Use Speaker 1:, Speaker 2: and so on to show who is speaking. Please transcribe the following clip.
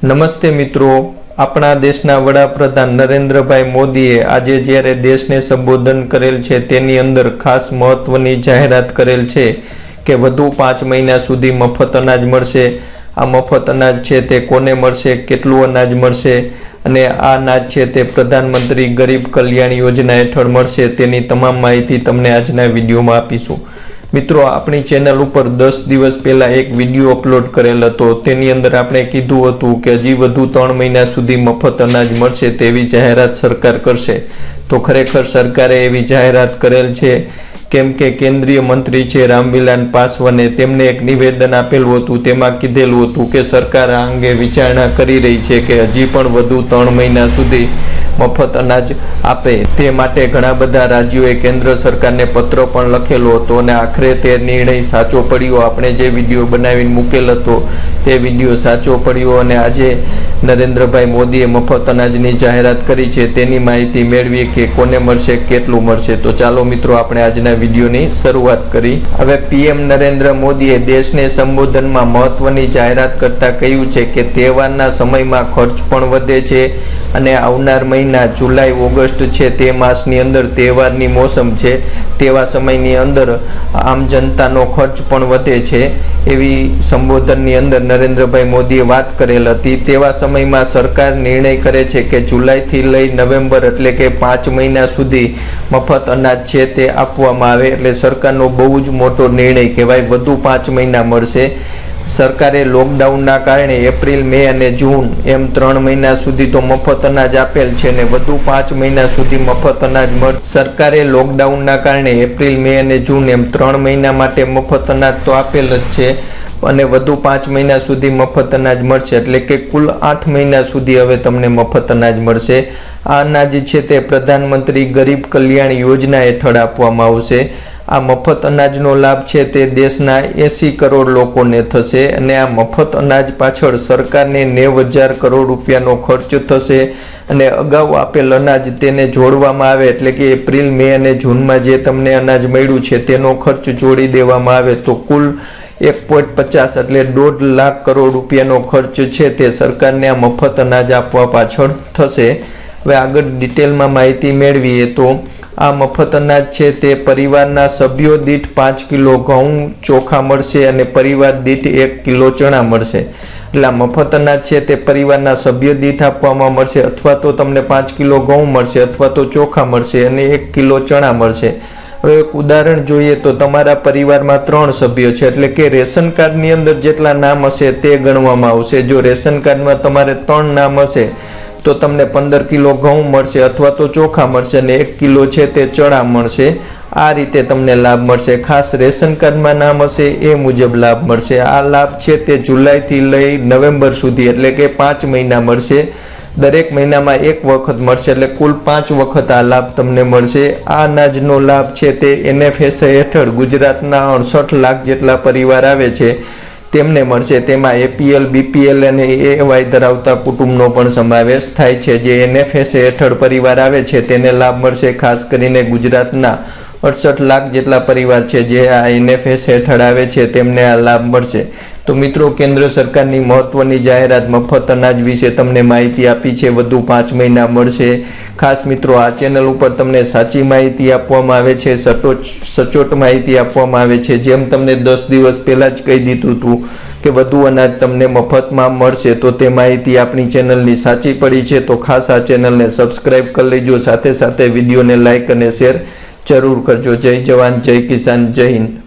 Speaker 1: નમસ્તે મિત્રો, આપણા દેશના વડાપ્રધાન નરેન્દ્રભાઈ મોદીએ આજે જ્યારે દેશને સંબોધન કરેલ છે તેની અંદર ખાસ મહત્વની જાહેરાત કરેલ છે કે વધુ 5 મહિના સુધી મફત અનાજ મળશે। આ મફત અનાજ છે તે કોને મળશે, કેટલું અનાજ મળશે અને આ અનાજ છે તે પ્રધાનમંત્રી ગરીબ કલ્યાણ યોજના હેઠળ મળશે તેની તમામ માહિતી તમને આજના વિડીયોમાં આપીશું। મિત્રો, આપણી ચેનલ ઉપર 10 દિવસ પહેલા એક વિડીયો અપલોડ કરેલ હતો। તેની અંદર આપણે કીધું હતું કે હજી વધુ 3 મહિના સુધી મફત અનાજ મળશે તેવી જાહેરાત સરકાર કરશે। તો ખરેખર સરકારે એવી જાહેરાત કરેલ છે, કેમ કે કેન્દ્રીય મંત્રી છે રામવિલાસ પાસવાને તેમને એક નિવેદન આપેલું હતું। તેમાં કીધેલું હતું કે સરકાર આ અંગે વિચારણા કરી રહી છે કે હજી પણ વધુ 3 મહિના સુધી મફત અનાજ આપે તે માટે ઘણા બધા રાજ્યોએ કેન્દ્ર સરકારને પત્ર પણ લખેલો હતો અને આખરે તે નિર્ણય સાચો પડ્યો। આપણે જે વિડીયો બનાવીને મૂકેલ હતો તે વિડીયો સાચો પડ્યો અને આજે નરેન્દ્રભાઈ મોદીએ મફત અનાજની જાહેરાત કરી છે તેની માહિતી મેળવીએ કે કોને મળશે, કેટલું મળશે। તો ચાલો મિત્રો, આપણે આજના વિડીયોની શરૂઆત કરી। હવે પીએમ નરેન્દ્ર મોદીએ દેશને સંબોધનમાં મહત્વની જાહેરાત કરતા કહ્યું છે કે તહેવારના સમયમાં ખર્ચ પણ વધે છે અને આવનાર મહિના જુલાઈ ઓગસ્ટ છે તે માસની અંદર તહેવારની મોસમ છે, તેવા સમયની અંદર આમ જનતાનો ખર્ચ પણ વધે છે એવી સંબોધનની અંદર નરેન્દ્રભાઈ મોદીએ વાત કરેલ હતી। તેવા સમયમાં સરકાર નિર્ણય કરે છે કે જુલાઈથી લઈ નવેમ્બર એટલે કે 5 મહિના સુધી મફત અનાજ છે તે આપવામાં આવે, એટલે સરકારનો બહુ જ મોટો નિર્ણય કહેવાય। વધુ 5 મહિના મળશે। સરકારે લોકડાઉનના કારણે એપ્રિલ, મે અને જૂન એમ 3 મહિના સુધી તો મફત અનાજ આપેલ છે ને વધુ 5 મહિના સુધી મફત અનાજ મળશે। સરકારે લોકડાઉનના કારણે એપ્રિલ, મે અને જૂન એમ 3 મહિના માટે મફત અનાજ તો આપેલ જ છે અને વધુ 5 મહિના સુધી મફત અનાજ મળશે, એટલે કે કુલ 8 મહિના સુધી હવે તમને મફત અનાજ મળશે। આ અનાજ છે તે પ્રધાનમંત્રી ગરીબ કલ્યાણ યોજના હેઠળ આપવામાં આવશે। આ મફત અનાજનો લાભ છે તે દેશના 80 કરોડ લોકોને થશે અને આ મફત અનાજ પાછળ સરકારને 90,000 કરોડ રૂપિયાનો ખર્ચ થશે અને અગાઉ આપેલ અનાજ તેને જોડવામાં આવે, એટલે કે એપ્રિલ, મે અને જૂનમાં જે તમને અનાજ મળ્યું છે તેનો ખર્ચ જોડી દેવામાં આવે તો કુલ 1.50 એટલે 1.5 લાખ કરોડ રૂપિયાનો ખર્ચ છે તે સરકારને આ મફત અનાજ આપવા પાછળ થશે। હવે આગળ ડિટેલમાં માહિતી મેળવીએ તો આ મફત અનાજ છે તે પરિવારના સભ્યો દીઠ 5 કિલો ઘઉં ચોખા મળશે અને પરિવાર દીઠ 1 કિલો ચણા મળશે। એટલે આ મફત અનાજ છે તે પરિવારના સભ્ય દીઠ આપવામાં મળશે, અથવા તો તમને 5 કિલો ઘઉં મળશે અથવા તો ચોખા મળશે અને 1 કિલો ચણા મળશે। હવે એક ઉદાહરણ જોઈએ તો તમારા પરિવારમાં 3 સભ્યો છે, એટલે કે રેશન કાર્ડની અંદર જેટલા નામ હશે તે ગણવામાં આવશે। જો રેશન કાર્ડમાં તમારે 3 નામ હશે તો તમને 15 કિલો ઘઉં મળશે અથવા તો ચોખા મળશે અને 1 કિલો છે તે ચણા મળશે। આ રીતે તમને લાભ મળશે। ખાસ રેશન કાર્ડમાં નામ હશે એ મુજબ લાભ મળશે। આ લાભ છે તે જુલાઈથી લઈ નવેમ્બર સુધી એટલે કે 5 મહિના મળશે। દરેક મહિનામાં એક વખત મળશે, એટલે કુલ 5 વખત આ લાભ તમને મળશે। આ અનાજનો લાભ છે તે nfsa હેઠળ ગુજરાતના 68 લાખ જેટલા પરિવાર આવે છે તેમને મળશે। તેમાં APL, BPL અને AY ધરાવતા કુટુંબનો પણ સમાવેશ થાય છે। જે nfsa હેઠળ પરિવાર આવે છે તેને લાભ મળશે। ખાસ કરીને ગુજરાતના 68 લાખ જેટલા પરિવાર છે જે આ nfsa હેઠળ આવે છે તેમને આ લાભ મળશે। તો મિત્રો, કેન્દ્ર સરકારની મહત્વની જાહેરાત મફત અનાજ વિશે તમને માહિતી આપી છે, વધુ 5 મહિના મળશે। ખાસ મિત્રો, આ ચેનલ ઉપર તમને સાચી માહિતી આપવામાં આવે છે, સચોટ માહિતી આપવામાં આવે છે। જેમ તમને 10 દિવસ પહેલાં જ કહી દીધું હતું કે વધુ અનાજ તમને મફતમાં મળશે, તો તે માહિતી આપણી ચેનલની સાચી પડી છે। તો ખાસ આ ચેનલને સબસ્ક્રાઈબ કરી લેજો, સાથે સાથે વિડીયોને લાઇક અને શેર જરૂર કરજો। જય જવાન, જય કિસાન, જય હિન્દ।